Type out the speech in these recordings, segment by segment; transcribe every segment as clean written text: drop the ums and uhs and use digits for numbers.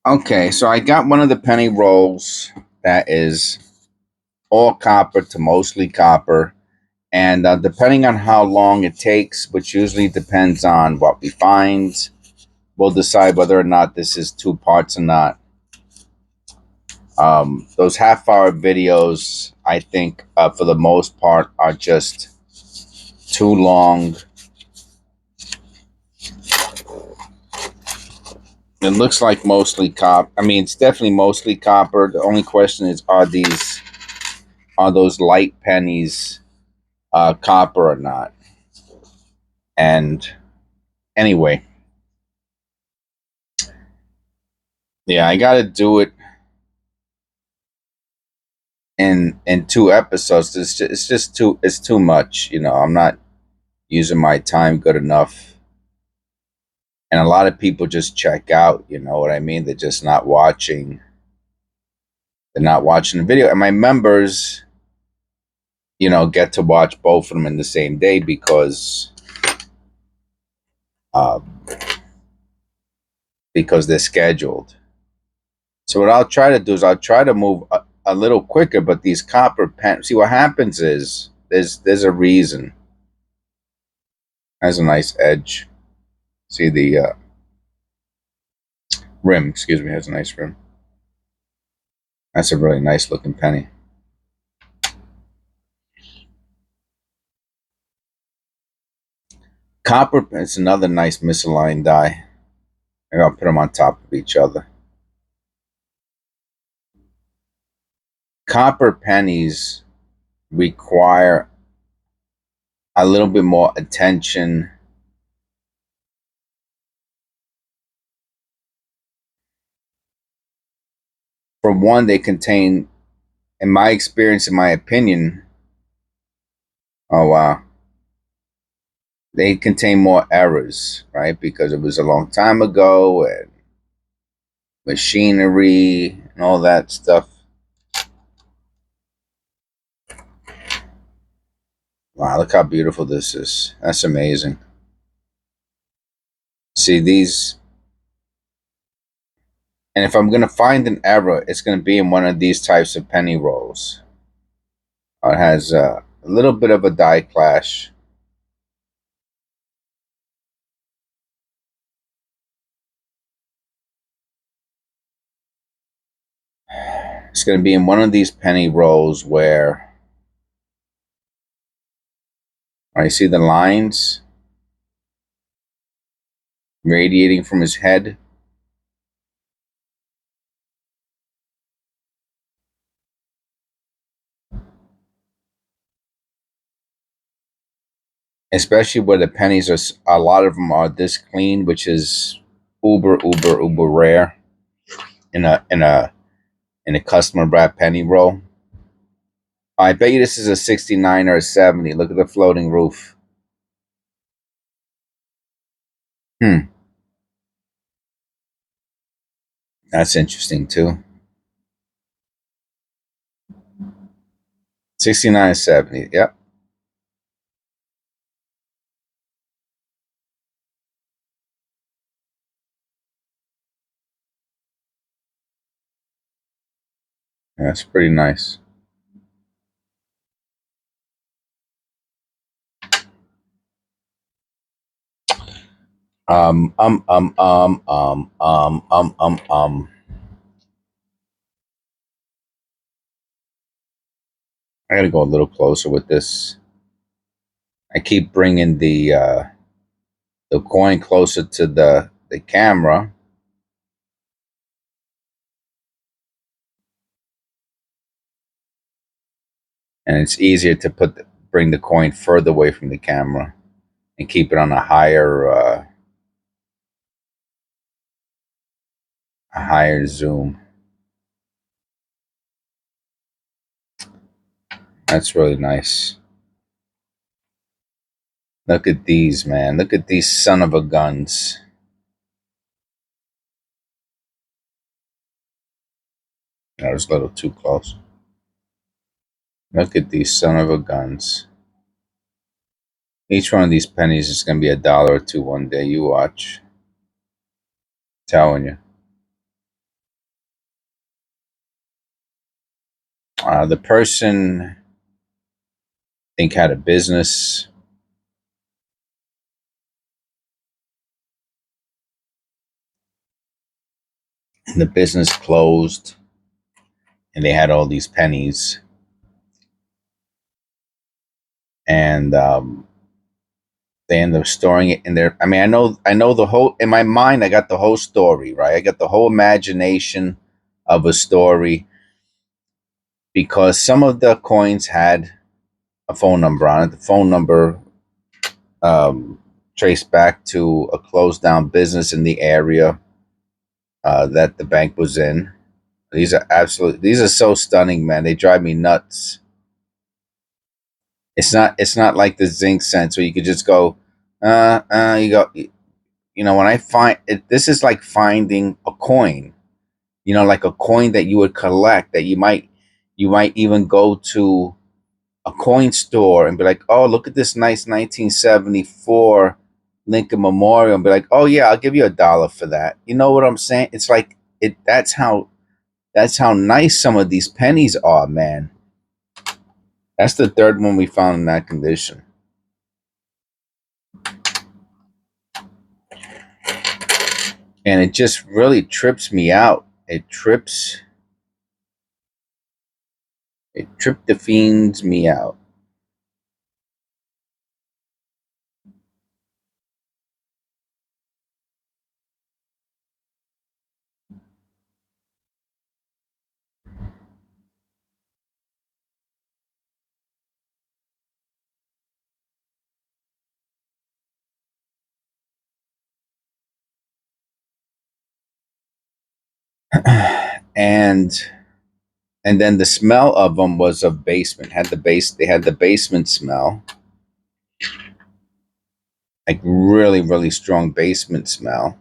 Okay, so I got one of the penny rolls that is all copper to mostly copper. And depending on how long it takes, which usually depends on what we find, we'll decide whether or not this is two parts or not. Those half-hour videos, I think, for the most part, are just too long. It looks like mostly copper. I mean, it's definitely mostly copper. The only question is, are those light pennies copper or not? And anyway, yeah, I got to do it in two episodes. It's too much. I'm not using my time good enough, and a lot of people just check out. You know what I mean? They're just not watching. They're not watching the video, and my members, get to watch both of them in the same day uh, because they're scheduled. So what I'll try to do is I'll try to move a little quicker. But these copper pen, see what happens is there's a reason. Has a nice edge. See the rim, excuse me, has a nice rim. That's a really nice looking penny. Copper, it's another nice misaligned die. Maybe I'll put them on top of each other. Copper pennies require a little bit more attention. For one, they contain, in my experience, in my opinion, oh wow, they contain more errors, right? Because it was a long time ago and machinery and all that stuff. Wow, look how beautiful this is. That's amazing. See these, and if I'm going to find an error, it's going to be in one of these types of penny rolls. It has a little bit of a die clash. It's going to be in one of these penny rolls where I see the lines radiating from his head. Especially where the pennies are, a lot of them are this clean, which is uber rare in a custom wrap penny roll. I bet you this is a 69 or a 70. Look at the floating roof. Hmm, that's interesting too. 69 or 70. Yep. That's pretty nice. Um, um, um, um, um, um, um, um, um. I gotta go a little closer with this. I keep bringing the coin closer to the camera. And it's easier to bring the coin further away from the camera and keep it on a higher zoom. That's really nice. Look at these, man. Look at these son of a guns. That was a little too close. Look at these son of a guns. Each one of these pennies is going to be $1 or $2 one day. You watch. Telling you. The person, I think, had a business, and the business closed, and they had all these pennies, and they ended up storing it in there. I mean, I know the whole, in my mind. I got the whole story, right? I got the whole imagination of a story, because some of the coins had a phone number on it. The phone number um, traced back to a closed down business in the area that the bank was in. These are so stunning, man. They drive me nuts. It's not like the zinc sense where you could just go, you go, when I find it, this is like finding a coin, like a coin that you would collect, that you might even go to a coin store and be like, oh, look at this nice 1974 Lincoln Memorial, and be like, oh yeah, I'll give you $1 for that. You know what I'm saying? It's like it. That's how nice some of these pennies are, man. That's the third one we found in that condition, and it just really trips me out. It tryptophines me out. and and then the smell of them was of basement. They had the basement smell, like really really strong basement smell.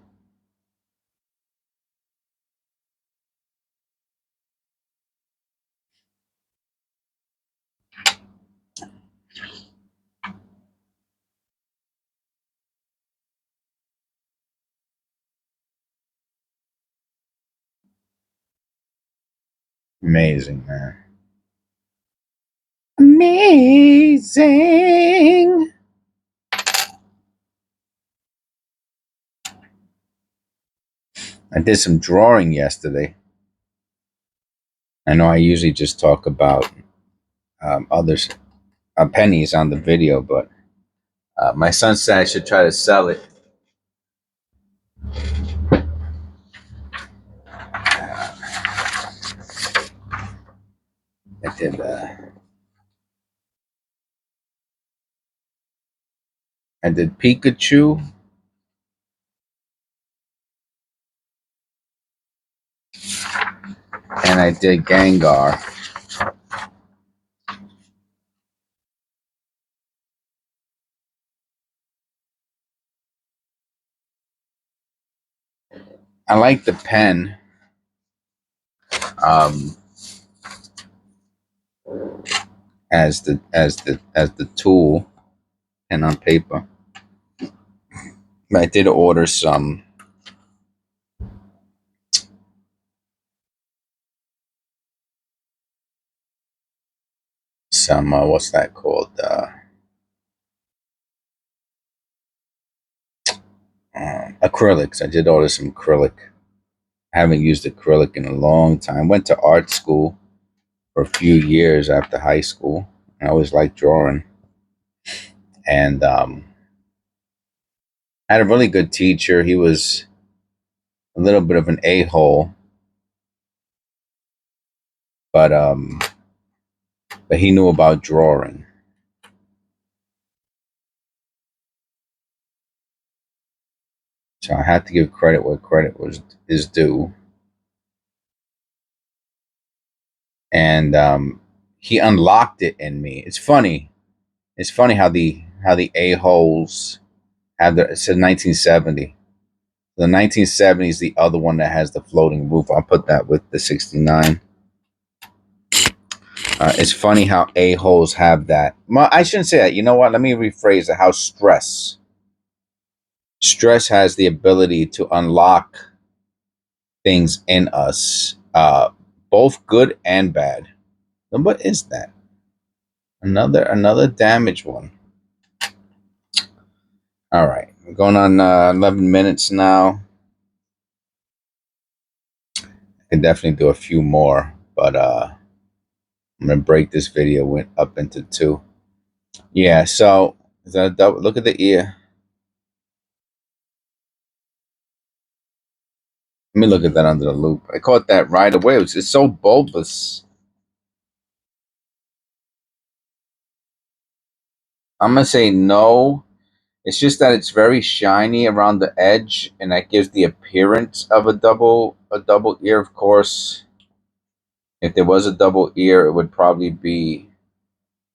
Amazing, man. Amazing. I did some drawing yesterday. I know I usually just talk about others pennies on the video, but my son said I should try to sell it. I did. I did Pikachu, and I did Gengar. I like the pen um, as the tool, pen on paper. But I did order some what's that called? Acrylics. I did order some acrylic. I haven't used acrylic in a long time. Went to art school for a few years after high school. I always liked drawing, and I had a really good teacher. He was a little bit of an a-hole, but he knew about drawing, so I had to give credit where credit was is due. And he unlocked it in me. It's funny. It's funny how the a-holes have the. It said 1970. The 1970s, the other one that has the floating roof. I'll put that with the 69. It's funny how a-holes have that. Well, I shouldn't say that. You know what? Let me rephrase it. How stress has the ability to unlock things in us, both good and bad. Then what is that? Another damaged one. All right, we're going on 11 minutes now. I can definitely do a few more, but I'm gonna break this video went up into two. Yeah, so is that a double? Look at the ear. Let me look at that under the loop. I caught that right away. It's so bulbous. I'm gonna say no. It's just that it's very shiny around the edge, and that gives the appearance of a double ear. Of course, if there was a double ear, it would probably be.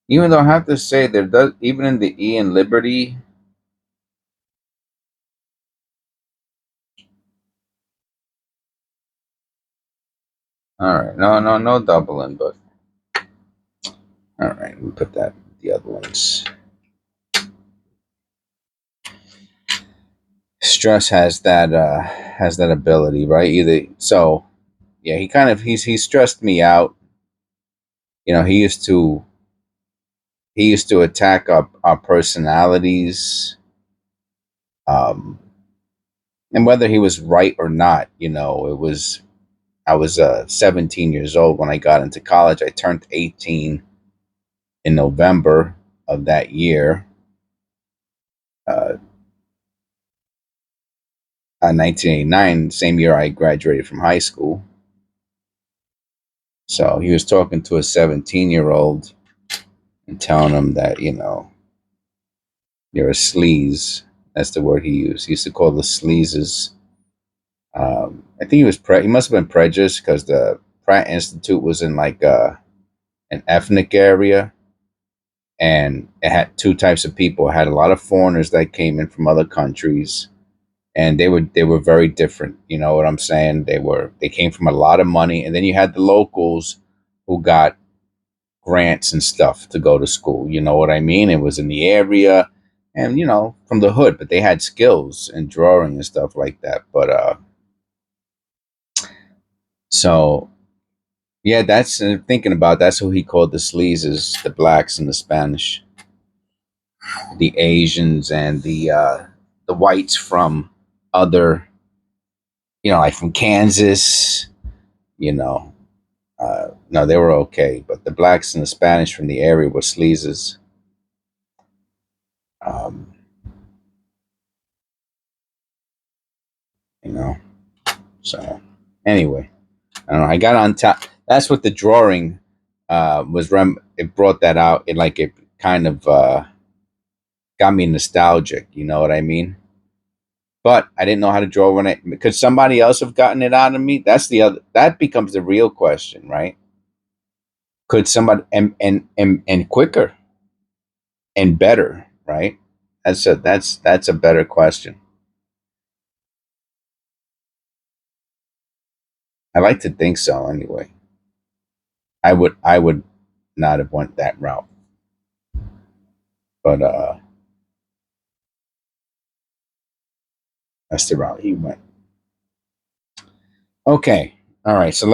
Even though I have to say there does even in the E in Liberty. All right, no doubling, but all right, we put that the other ones. Stress has that ability, right? Either so, yeah. He stressed me out. You know, he used to attack our personalities, um, and whether he was right or not, it was. I was 17 years old when I got into college. I turned 18 in November of that year, uh, 1989, same year I graduated from high school. So he was talking to a 17-year-old and telling him that, you're a sleaze. That's the word he used. He used to call the sleazes. I think he must have been prejudiced because the Pratt Institute was in like an ethnic area, and it had two types of people. It had a lot of foreigners that came in from other countries, and they were very different. You know what I'm saying? They came from a lot of money, and then you had the locals who got grants and stuff to go to school. You know what I mean? It was in the area, and from the hood, but they had skills in drawing and stuff like that. But so yeah, that's thinking about that's who he called the sleazes, the blacks and the Spanish, the Asians and the whites from other, like from Kansas, you know. No, they were okay, but the blacks and the Spanish from the area were sleazes. Um, you know, so anyway, I don't know. I got on top. That's what the drawing was. It brought that out. It kind of got me nostalgic. You know what I mean? But I didn't know how to draw when I could somebody else have gotten it out of me. That becomes the real question, right? Could somebody and quicker and better, right? That's a better question. I like to think so anyway. I would not have went that route, but that's the route he went. Okay. All right. So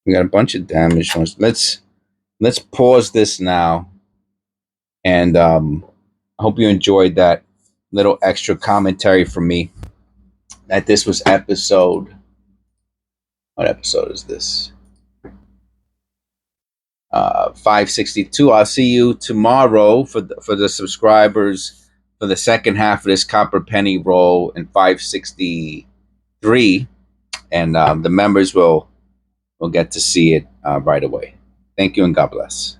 we got a bunch of damaged ones. Let's pause this now, and I hope you enjoyed that little extra commentary from me. That this was episode. What episode is this? 562. I'll see you tomorrow for the subscribers for the second half of this copper penny roll in 563, and the members will get to see it right away. Thank you and God bless.